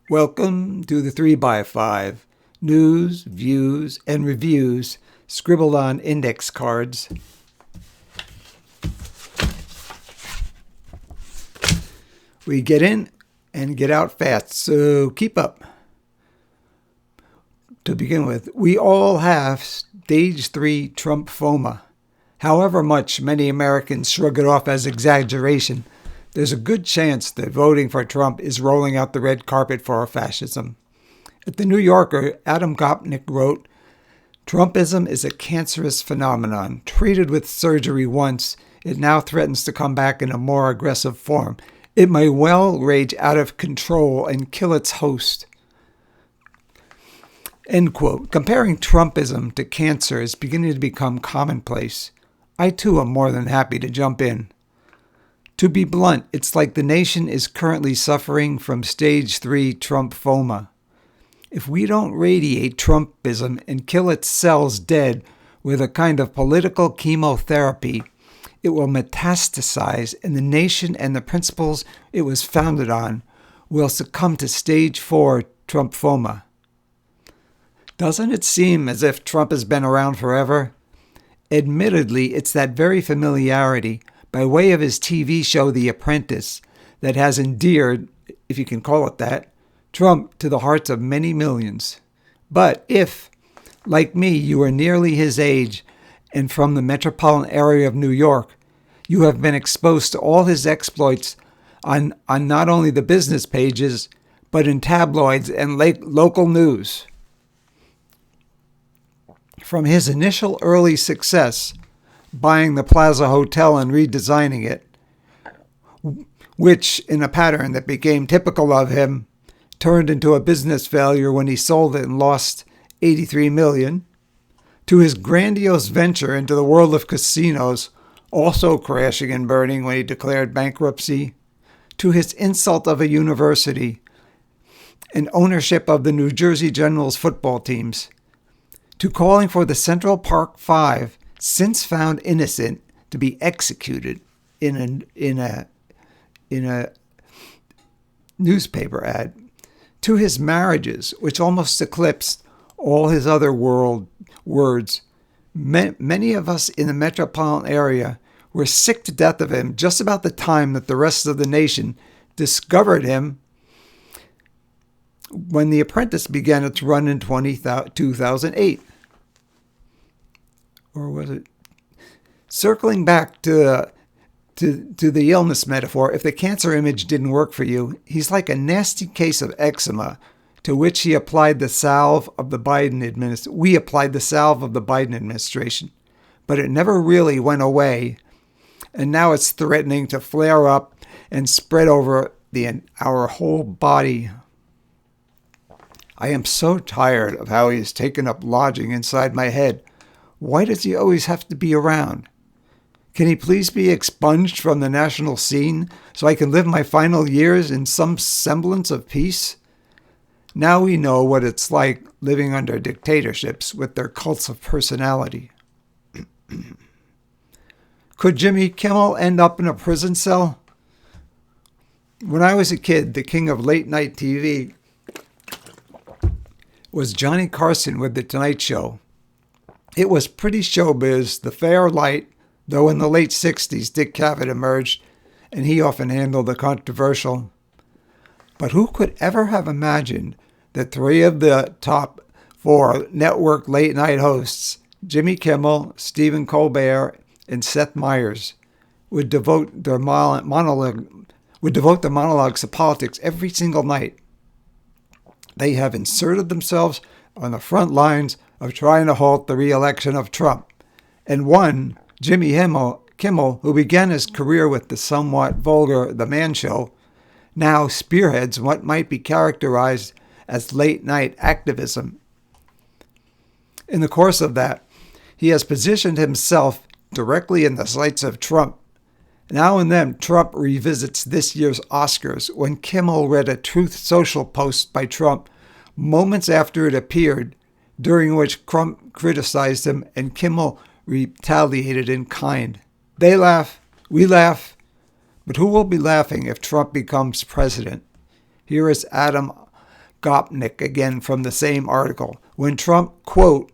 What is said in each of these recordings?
Welcome to the 3x5 news, views, and reviews scribbled on index cards. We get in and get out fast, so keep up. To begin with, we all have stage 3 Trump-phoma. However much many Americans shrug it off as exaggeration, there's a good chance that voting for Trump is rolling out the red carpet for fascism. At the New Yorker, Adam Gopnik wrote, "Trumpism is a cancerous phenomenon. Treated with surgery once, it now threatens to come back in a more aggressive form. It may well rage out of control and kill its host." End quote. Comparing Trumpism to cancer is beginning to become commonplace. I too am more than happy to jump in. To be blunt, it's like the nation is currently suffering from stage 3 Trump-phoma. If we don't radiate Trumpism and kill its cells dead with a kind of political chemotherapy, it will metastasize, and the nation and the principles it was founded on will succumb to stage 4 Trump-phoma. Doesn't it seem as if Trump has been around forever? Admittedly, it's that very familiarity, by way of his TV show The Apprentice, that has endeared, if you can call it that, Trump to the hearts of many millions. But if, like me, you are nearly his age and from the metropolitan area of New York, you have been exposed to all his exploits on not only the business pages, but in tabloids and local news. From his initial early success, buying the Plaza Hotel and redesigning it, which, in a pattern that became typical of him, turned into a business failure when he sold it and lost $83 million, to his grandiose venture into the world of casinos, also crashing and burning when he declared bankruptcy, to his insult of a university and ownership of the New Jersey Generals football teams, to calling for the Central Park Five, since found innocent, to be executed in a newspaper ad, to his marriages, which almost eclipsed all his other words. Many of us in the metropolitan area were sick to death of him just about the time that the rest of the nation discovered him when The Apprentice began its run in 2008. Or was it? Circling back to the illness metaphor, if the cancer image didn't work for you, he's like a nasty case of eczema to which he applied the salve of the Biden administration. We applied the salve of the Biden administration, but it never really went away, and now it's threatening to flare up and spread over our whole body. I am so tired of how he has taken up lodging inside my head. Why does he always have to be around? Can he please be expunged from the national scene so I can live my final years in some semblance of peace? Now we know what it's like living under dictatorships with their cults of personality. Could Jimmy Kimmel end up in a prison cell? When I was a kid, the king of late-night TV was Johnny Carson with The Tonight Show. It was pretty showbiz, the fair light, though in the late 60s Dick Cavett emerged, and he often handled the controversial. But who could ever have imagined that 3 of the top 4 network late-night hosts, Jimmy Kimmel, Stephen Colbert, and Seth Meyers, would devote their monologues to politics every single night? They have inserted themselves on the front lines of trying to halt the re-election of Trump. And one, Jimmy Kimmel, who began his career with the somewhat vulgar The Man Show, now spearheads what might be characterized as late-night activism. In the course of that, he has positioned himself directly in the sights of Trump. Now and then, Trump revisits this year's Oscars when Kimmel read a Truth Social post by Trump moments after it appeared, during which Trump criticized him and Kimmel retaliated in kind. They laugh, we laugh, but who will be laughing if Trump becomes president? Here is Adam Gopnik again from the same article. When Trump, quote,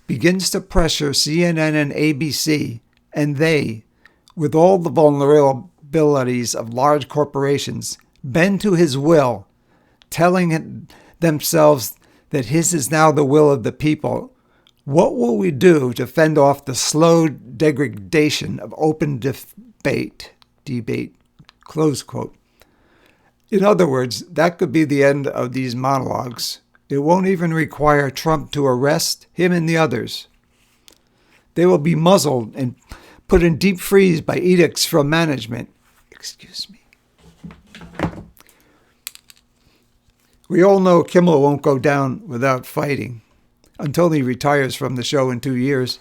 begins to pressure CNN and ABC, and they, with all the vulnerabilities of large corporations, bend to his will, telling themselves that his is now the will of the people, what will we do to fend off the slow degradation of open debate, close quote. In other words, that could be the end of these monologues. It won't even require Trump to arrest him and the others. They will be muzzled and put in deep freeze by edicts from management. Excuse me. We all know Kimmel won't go down without fighting until he retires from the show in 2 years.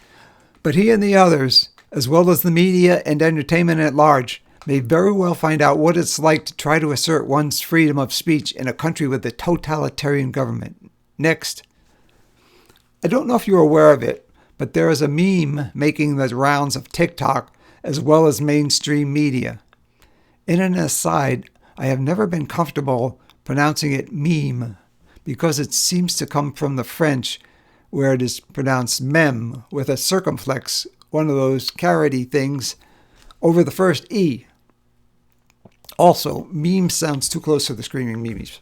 But he and the others, as well as the media and entertainment at large, may very well find out what it's like to try to assert one's freedom of speech in a country with a totalitarian government. Next. I don't know if you're aware of it, but there is a meme making the rounds of TikTok as well as mainstream media. In an aside, I have never been comfortable pronouncing it meme because it seems to come from the French, where it is pronounced meme with a circumflex, one of those carroty things, over the first E. Also, meme sounds too close to the screaming memes.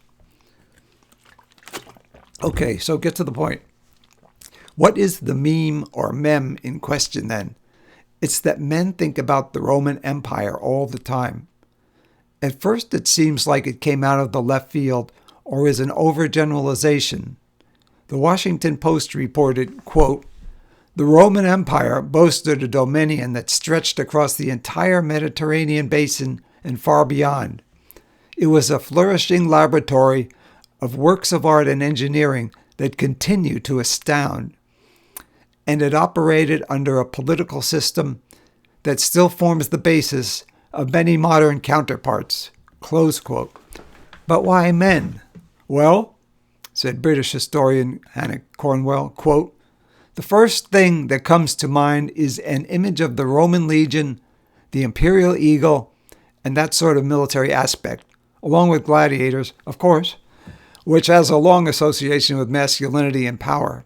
Okay, so get to the point. What is the meme or mem in question then? It's that men think about the Roman Empire all the time. At first it seems like it came out of the left field or is an overgeneralization. The Washington Post reported, quote, the Roman Empire boasted a dominion that stretched across the entire Mediterranean basin and far beyond. It was a flourishing laboratory of works of art and engineering that continue to astound. And it operated under a political system that still forms the basis of many modern counterparts, close quote. But why men? Well, said British historian Hannah Cornwell, quote, the first thing that comes to mind is an image of the Roman legion, the imperial eagle, and that sort of military aspect, along with gladiators, of course, which has a long association with masculinity and power.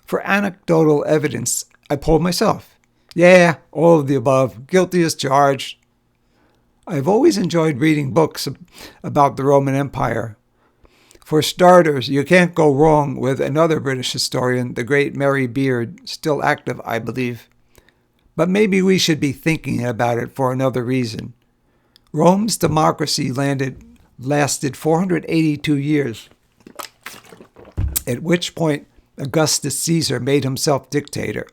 For anecdotal evidence, I polled myself. Yeah, all of the above, guilty as charged. I've always enjoyed reading books about the Roman Empire. For starters, you can't go wrong with another British historian, the great Mary Beard, still active, I believe. But maybe we should be thinking about it for another reason. Rome's democracy lasted 482 years, at which point Augustus Caesar made himself dictator.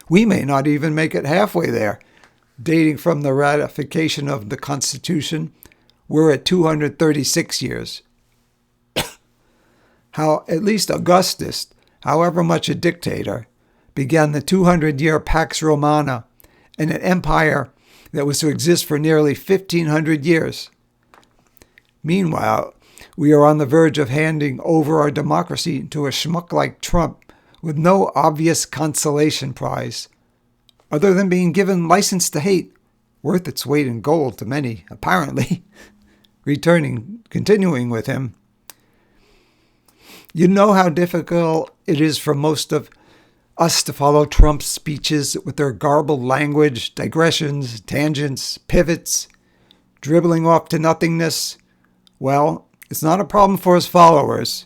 We may not even make it halfway there. Dating from the ratification of the Constitution, we're at 236 years. How at least Augustus, however much a dictator, began the 200-year Pax Romana and an empire that was to exist for nearly 1,500 years. Meanwhile, we are on the verge of handing over our democracy to a schmuck like Trump with no obvious consolation prize, other than being given license to hate, worth its weight in gold to many, apparently, continuing with him. You know how difficult it is for most of us to follow Trump's speeches with their garbled language, digressions, tangents, pivots, dribbling off to nothingness. Well, it's not a problem for his followers.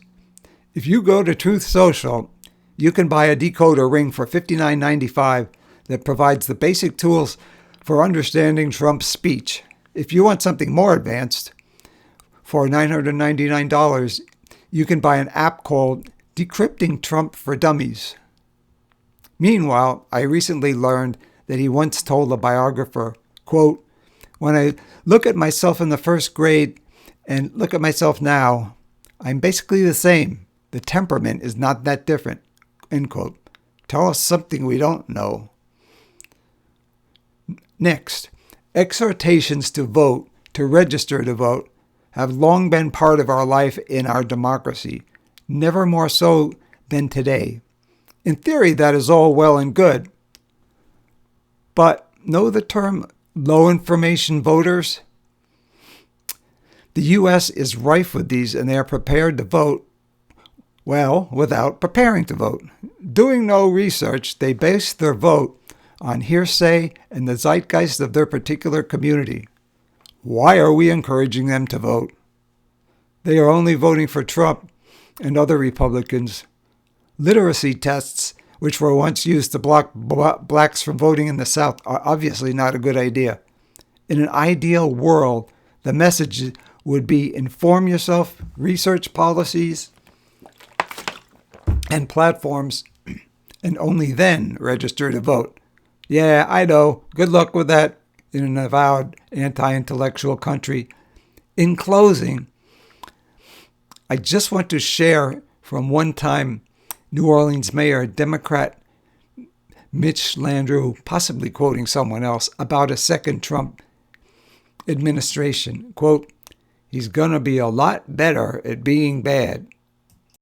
If you go to Truth Social, you can buy a decoder ring for $59.95 that provides the basic tools for understanding Trump's speech. If you want something more advanced, for $999, you can buy an app called Decrypting Trump for Dummies. Meanwhile, I recently learned that he once told a biographer, quote, when I look at myself in the first grade and look at myself now, I'm basically the same. The temperament is not that different, end quote. Tell us something we don't know. Next, exhortations to vote, to register to vote, have long been part of our life in our democracy, never more so than today. In theory, that is all well and good. But know the term low information voters? The U.S. is rife with these, and they are prepared to vote, well, without preparing to vote. Doing no research, they base their vote on hearsay and the zeitgeist of their particular community. Why are we encouraging them to vote? They are only voting for Trump and other Republicans. Literacy tests, which were once used to block blacks from voting in the South, are obviously not a good idea. In an ideal world, the message would be inform yourself, research policies and platforms, and only then register to vote. Yeah, I know. Good luck with that in an avowed anti-intellectual country. In closing, I just want to share from one-time New Orleans Mayor, Democrat Mitch Landrieu, possibly quoting someone else, about a second Trump administration. Quote, "He's going to be a lot better at being bad."